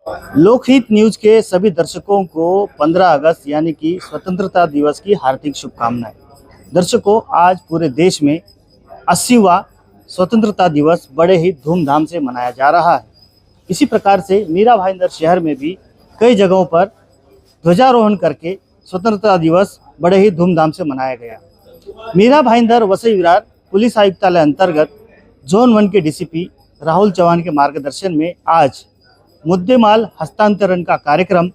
लोकहित न्यूज के सभी दर्शकों को 15 अगस्त यानी कि स्वतंत्रता दिवस की हार्दिक शुभकामनाएं। दर्शकों, आज पूरे देश में 80वां स्वतंत्रता दिवस बड़े ही धूमधाम से मनाया जा रहा है। इसी प्रकार से मीरा भाईंदर शहर में भी कई जगहों पर ध्वजारोहण करके स्वतंत्रता दिवस बड़े ही धूमधाम से मनाया गया। मीरा भाईंदर वसई विरार पुलिस आयुक्तालय अंतर्गत जोन 1 के डीसीपी राहुल चौहान के मार्गदर्शन में आज मुद्देमाल हस्तांतरण का कार्यक्रम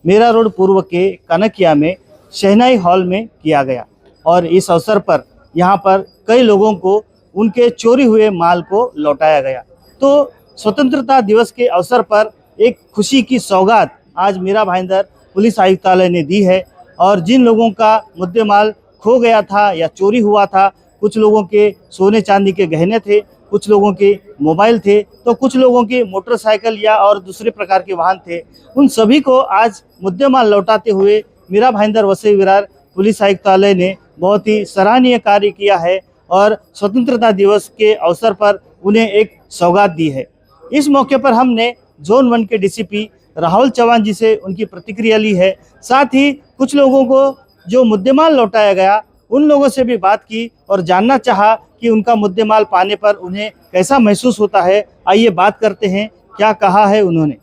मेरा रोड पूर्व के कनकिया में शहनाई हॉल में किया गया और इस अवसर पर यहाँ पर कई लोगों को उनके चोरी हुए माल को लौटाया गया। तो स्वतंत्रता दिवस के अवसर पर एक खुशी की सौगात आज मीरा भाईंदर पुलिस आयुक्तालय ने दी है और जिन लोगों का मुद्देमाल खो गया था या चोरी हुआ था, कुछ लोगों के सोने चांदी के गहने थे, कुछ लोगों के मोबाइल थे, तो कुछ लोगों के मोटरसाइकिल या और दूसरे प्रकार के वाहन थे, उन सभी को आज मुद्देमाल लौटाते हुए मीरा भाईंदर वसई विरार पुलिस आयुक्तालय ने बहुत ही सराहनीय कार्य किया है और स्वतंत्रता दिवस के अवसर पर उन्हें एक सौगात दी है। इस मौके पर हमने जोन 1 के डीसीपी राहुल चौहान जी से उनकी प्रतिक्रिया ली है। साथ ही कुछ लोगों को जो मुद्देमाल लौटाया गया उन लोगों से भी बात की और जानना चाहा कि उनका मुद्देमाल पाने पर उन्हें कैसा महसूस होता है। आइए बात करते हैं, क्या कहा है उन्होंने।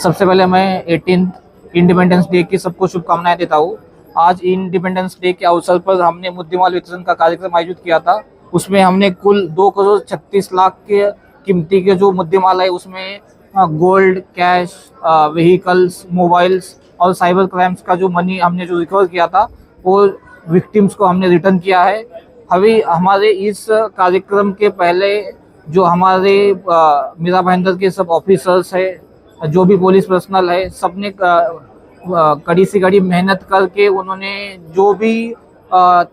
सबसे पहले मैं 18 इंडिपेंडेंस डे की सबको शुभकामनाएं देता हूँ। आज इंडिपेंडेंस डे के अवसर पर हमने मुद्देमाल वितरण का कार्यक्रम आयोजित किया था। उसमें हमने कुल 2 करोड़ 36 लाख के कीमती के जो मुद्देमाल है उसमें गोल्ड, कैश, व्हीकल्स, मोबाइल्स और साइबर क्राइम्स का जो मनी हमने जो रिकवर किया था वो विक्टिम्स को हमने रिटर्न किया है। अभी हमारे इस कार्यक्रम के पहले जो हमारे मीरा भाईंदर के सब ऑफिसर्स है, जो भी पुलिस पर्सनल है, सबने कड़ी से कड़ी मेहनत करके उन्होंने जो भी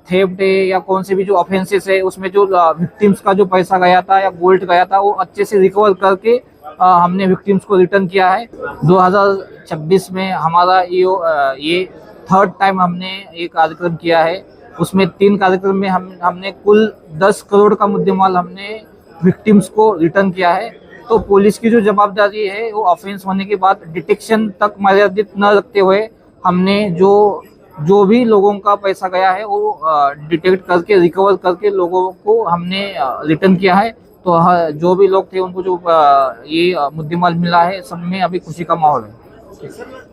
थेफ्ट है या कौन से भी जो ऑफेंसेस है उसमें जो विक्टिम्स का जो पैसा गया था या गोल्ड गया था वो अच्छे से रिकवर करके हमने विक्टिम्स को रिटर्न किया है। 2026 में हमारा ये थर्ड टाइम हमने ये कार्यक्रम किया है। उसमें 3 कार्यक्रम में हमने कुल 10 करोड़ का मुद्देमाल हमने विक्टिम्स को रिटर्न किया है। तो पुलिस की जो जवाबदारी है वो ऑफेंस होने के बाद डिटेक्शन तक मर्यादित न रखते हुए हमने जो भी लोगों का पैसा गया है वो डिटेक्ट करके रिकवर करके लोगों को हमने रिटर्न किया है। तो जो भी लोग थे उनको जो ये मुद्देमाल मिला है, सब में अभी खुशी का माहौल है।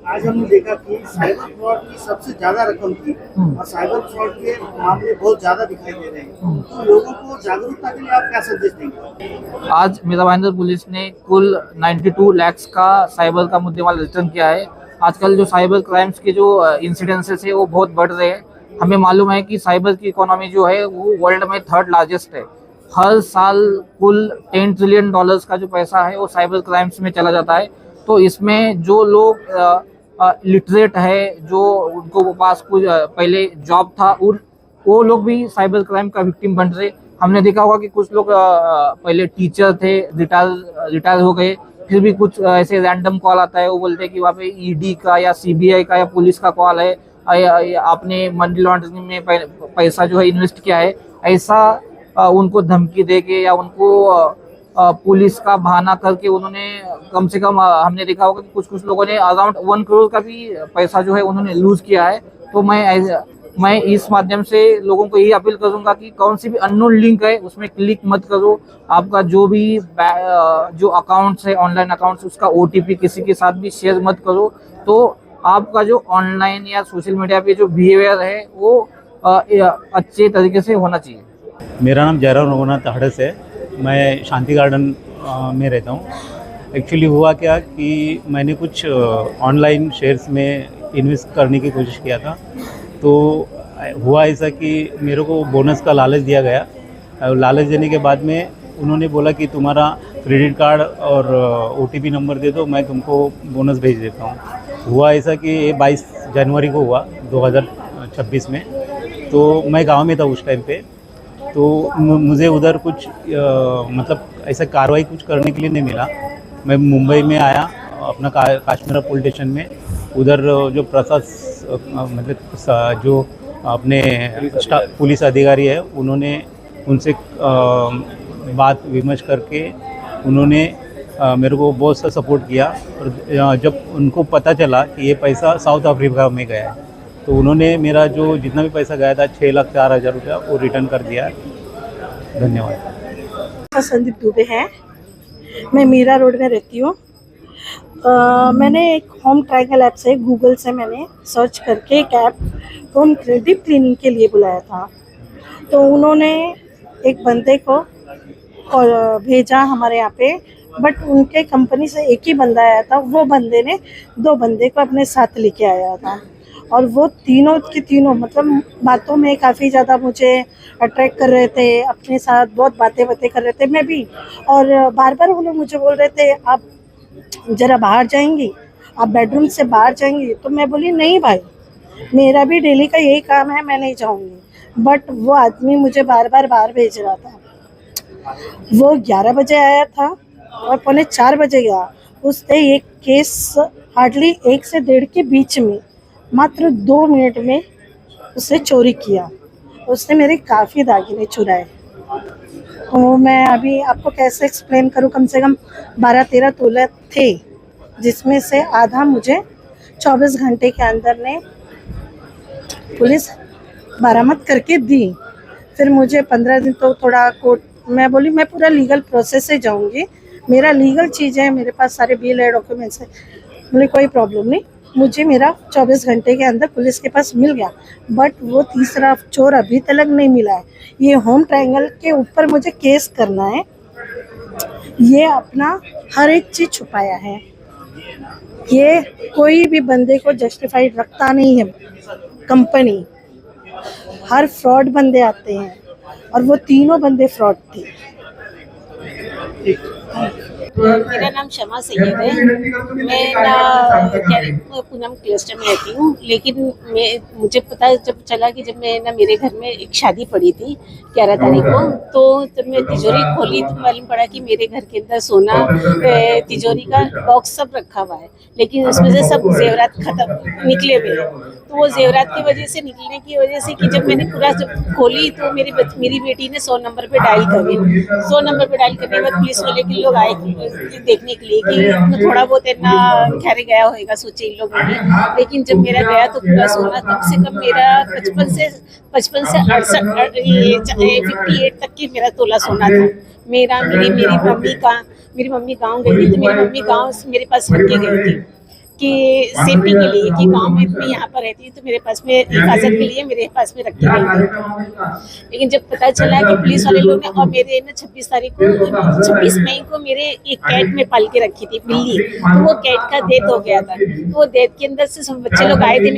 आज हमने देखा कि साइबर फ्रॉड की सबसे ज्यादा रकम थी और साइबर फ्रॉड के मामले बहुत ज्यादा दिखाई दे रहे हैं, तो लोगों को जागरूकता के लिए आप क्या संदेश देंगे? आज मीरा भाईंदर पुलिस ने कुल 92 लाख का साइबर का मुद्देमाल रिटर्न किया है। आजकल जो साइबर क्राइम्स के जो इंसिडेंसेस है वो बहुत बढ़ रहे हैं। हमें मालूम है कि साइबर की इकोनॉमी जो है वो वर्ल्ड में 3rd लार्जेस्ट है। हर साल कुल $10 ट्रिलियन का जो पैसा है वो साइबर क्राइम्स में चला जाता है। तो इसमें जो लोग लिटरेट है, जो उनको पास कुछ पहले जॉब था, वो लोग भी साइबर क्राइम का विक्टिम बन रहे। हमने देखा होगा कि कुछ लोग पहले टीचर थे, रिटायर हो गए, फिर भी कुछ ऐसे रैंडम कॉल आता है, वो बोलते हैं कि वहाँ पे ईडी का या सीबीआई का या पुलिस का कॉल है, आपने मनी लॉन्ड्रिंग में पैसा जो है इन्वेस्ट किया है। ऐसा उनको धमकी दे के या उनको पुलिस का बहाना करके उन्होंने कम से कम हमने देखा होगा कि कुछ लोगों ने अराउंड 1 करोड़ का भी पैसा जो है उन्होंने लूज किया है। तो मैं इस माध्यम से लोगों को यही अपील करूंगा कि कौन सी भी अननोन लिंक है उसमें क्लिक मत करो। आपका जो भी जो अकाउंट्स है, ऑनलाइन अकाउंट्स, उसका ओटीपी किसी के साथ भी शेयर मत करो। तो आपका जो ऑनलाइन या सोशल मीडिया पे जो बिहेवियर है वो अच्छे तरीके से होना चाहिए। मेरा नाम जयराम रघुनाथ हड़स है। मैं शांति गार्डन में रहता हूँ। एक्चुअली हुआ क्या कि मैंने कुछ ऑनलाइन शेयर्स में इन्वेस्ट करने की कोशिश किया था। तो हुआ ऐसा कि मेरे को बोनस का लालच दिया गया। लालच देने के बाद में उन्होंने बोला कि तुम्हारा क्रेडिट कार्ड और ओटीपी नंबर दे दो, मैं तुमको बोनस भेज देता हूँ। हुआ ऐसा कि ये 22 जनवरी को हुआ 2026 में। तो मैं गांव में था उस टाइम पे। तो मुझे उधर कुछ मतलब ऐसा कार्रवाई कुछ करने के लिए नहीं मिला। मैं मुंबई में आया अपना काश्मीरा पुलिस स्टेशन में। उधर जो मतलब जो अपने पुलिस अधिकारी है उन्होंने उनसे बात विमर्श करके उन्होंने मेरे को बहुत सा सपोर्ट किया। और जब उनको पता चला कि ये पैसा साउथ अफ्रीका में गया है, तो उन्होंने मेरा जो जितना भी पैसा गया था 6,04,000 रुपया वो रिटर्न कर दिया। धन्यवाद। संदीप दुबे है, मैं मीरा रोड में रहती हूँ। मैंने एक होम ट्रायंगल ऐप से, गूगल से मैंने सर्च करके एक ऐप होम डीप क्लीनिंग के लिए बुलाया था। तो उन्होंने एक बंदे को भेजा हमारे यहाँ पे, बट उनके कंपनी से एक ही बंदा आया था। वो बंदे ने 2 बंदे को अपने साथ लेके आया था, और वो तीनों के तीनों मतलब बातों में काफ़ी ज़्यादा मुझे अट्रैक्ट कर रहे थे, अपने साथ बहुत बातें कर रहे थे, मैं भी। और बार बार वो लोग मुझे बोल रहे थे आप ज़रा बाहर जाएंगी, आप बेडरूम से बाहर जाएंगी। तो मैं बोली नहीं भाई, मेरा भी डेली का यही काम है, मैं नहीं जाऊँगी। बट वो आदमी मुझे बार बार बाहर भेज रहा था। वो 11 बजे आया था और पौने 4 बजे गया। उसने एक केस हार्डली 1 से 1.5 के बीच में मात्र 2 मिनट में उसने चोरी किया। उसने मेरे काफ़ी दागिने चुराए। तो मैं अभी आपको कैसे एक्सप्लेन करूं, कम से कम 12-13 तोले थे, जिसमें से आधा मुझे 24 घंटे के अंदर ने पुलिस बरामद करके दी। फिर मुझे 15 दिन तो थोड़ा कोर्ट, मैं बोली मैं पूरा लीगल प्रोसेस से जाऊंगी, मेरा लीगल चीज़ है, मेरे पास सारे बिल है, डॉक्यूमेंट्स है, बोले कोई प्रॉब्लम नहीं। मुझे मेरा 24 घंटे के अंदर पुलिस के पास मिल गया। बट वो तीसरा चोर अभी तक नहीं मिला है। ये होम ट्रायंगल के ऊपर मुझे केस करना है। ये अपना हर एक चीज़ छुपाया है। ये कोई भी बंदे को जस्टिफाइड रखता नहीं है कंपनी। हर फ्रॉड बंदे आते हैं, और वो तीनों बंदे फ्रॉड थे। मेरा नाम शमा सैयद है। मैं पूनम क्लस्टर में रहती हूँ। लेकिन मुझे पता जब चला कि जब मैं मेरे घर में एक शादी पड़ी थी 11 तारीख को, तो जब मैं तिजोरी खोली तो मालूम पड़ा कि मेरे घर के अंदर सोना, तिजोरी का बॉक्स सब रखा हुआ है, लेकिन उसमें से सब जेवरात खत्म निकले हुए हैं। तो वो जेवरात की वजह से, निकलने की वजह से कि जब मैंने पूरा जब खोली तो मेरी बेटी ने 100 नंबर पे डायल करी। 100 नंबर पे डायल करने के बाद पुलिस वाले के लोग आए देखने के लिए कि थोड़ा बहुत इतना खैर गया होगा, सोचे इन लोगों ने। लेकिन जब मेरा गया तो पूरा सोना कम से कम मेरा 55 से 58 तक की मेरा तोला सोना था। मेरी मम्मी गाँव गई थी, तो मेरी मम्मी गाँव मेरे पास रख के गई थी कि सेफ्टी के लिए, कि गांव में मैं यहाँ पर रहती हूँ तो मेरे पास में हिफाजत के लिए मेरे पास में रखी गई थी। लेकिन जब पता चला कि पुलिस वाले लोग ने, और मेरे ना 26 मई को मेरे एक कैट में पाल के रखी थी बिल्ली, तो वो कैट का डेथ हो गया था। तो वो डेथ के अंदर से सब बच्चे लोग आए थे,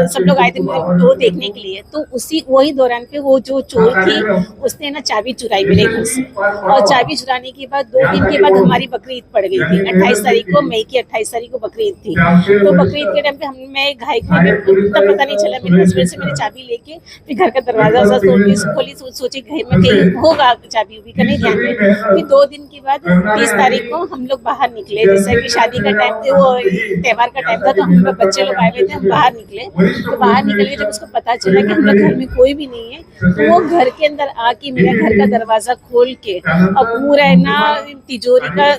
सब लोग आए थे वो देखने के लिए। तो वही दौरान पे वो जो चोर थी उसने ना चाबी चुराई मेरे घर से, और चाबी चुराने के बाद 2 दिन के बाद हमारी बकरीद पड़ गई थी। 28 तारीख को, मई की 28 तारीख को बकरीद थी। तो बकरीद के टाइम पे मैं घाई उतना पता नहीं चला, मेरे हस्बैंड से मैंने चाबी लेके फिर घर का दरवाजा खोली, सोची घर में कहीं होगा चाबी उबी का, नहीं ध्यान में। फिर 2 दिन के बाद 30 तारीख को हम लोग बाहर निकले, जैसे कि शादी का टाइम था, वो त्यौहार का टाइम था, तो हम लोग बच्चे लोग आए हुए थे, हम बाहर निकले। तो बाहर निकल के जब उसको पता चला कि हम लोग घर में कोई भी नहीं है, तो वो घर के अंदर आके मेरा घर का दरवाजा खोल के और पूरा है ना तिजोरी का,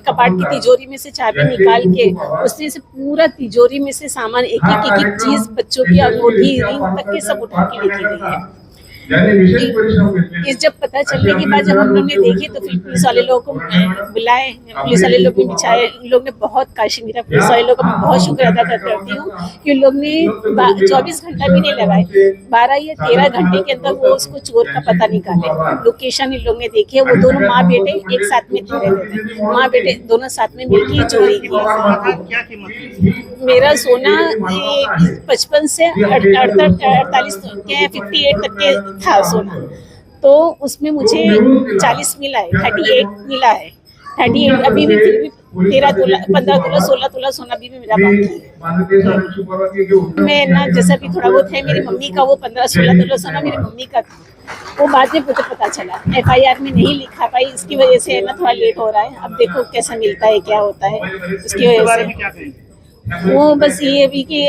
कपाट की तिजोरी में से चाबी निकाल के उसने से पूरा तिजोरी में से सामान एक एक चीज, बच्चों की अंगूठी, रिंग तक के सब उठा के लेके गई है। इस जब पता चलने के बाद जब हम लोग ने देखे तो फिर पुलिस वाले लोगों को बुलाए, पुलिस वाले लोग भी बिछाए। लोग ने बहुत काशी, मेरा पुलिस वाले लोगों का मैं बहुत शुक्र अदा करती हूँ कि लोग ने 24 घंटा भी नहीं लगाए, 12 या 13 घंटे के अंदर वो उसको चोर का पता निकाले। लोकेशन इन लोग ने देखी है, वो दोनों माँ बेटे एक साथ में रहते थे, माँ बेटे दोनों साथ में मिलकर चोरी की। मेरा सोना 55 से 48 58 तक के था सोना, तो उसमें मुझे 40 मिला है, 38 मिला है। 38 अभी भी, फिर भी 13 तोला, 15 तोला, 16 तोला सोना भी मेरा बाकी है। मैं ना जैसा भी थोड़ा बहुत है, मेरी मम्मी का वो 15-16 तोला सोना मेरी मम्मी का था, वो बाद में मुझे पता चला। FIR में नहीं लिखा पाई, इसकी वजह से ना थोड़ा लेट हो रहा है। अब देखो कैसा मिलता है, क्या होता है उसकी वजह से। वो बस ये अभी कि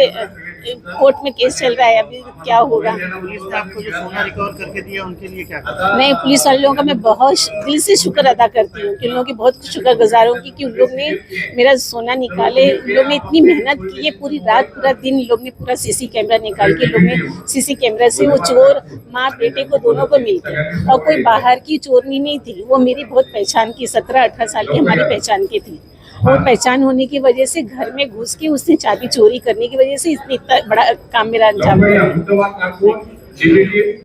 कोर्ट में केस चल रहा है, अभी क्या होगा। पुलिस ने आपको जो सोना रिकवर करके दिया उनके लिए क्या कहा? मैं पुलिस वाले लोगों का मैं बहुत दिल से शुक्र अदा करती हूँ कि उन लोगों की बहुत शुक्रगुजार हूँ कि उन लोग ने मेरा सोना निकाले। उन लोग ने इतनी मेहनत की है, पूरी रात पूरा दिन लोग ने पूरा सीसी कैमरा निकाल के, लोग ने सीसी कैमरा से वो चोर माँ बेटे को दोनों को मिल गए। और कोई बाहर की चोरनी नहीं थी, वो मेरी बहुत पहचान की, 17-18 साल की हमारी पहचान की थी। और पहचान होने की वजह से घर में घुस के उसने चाबी चोरी करने की वजह से इतना बड़ा काम मेरा अंजाम दिया।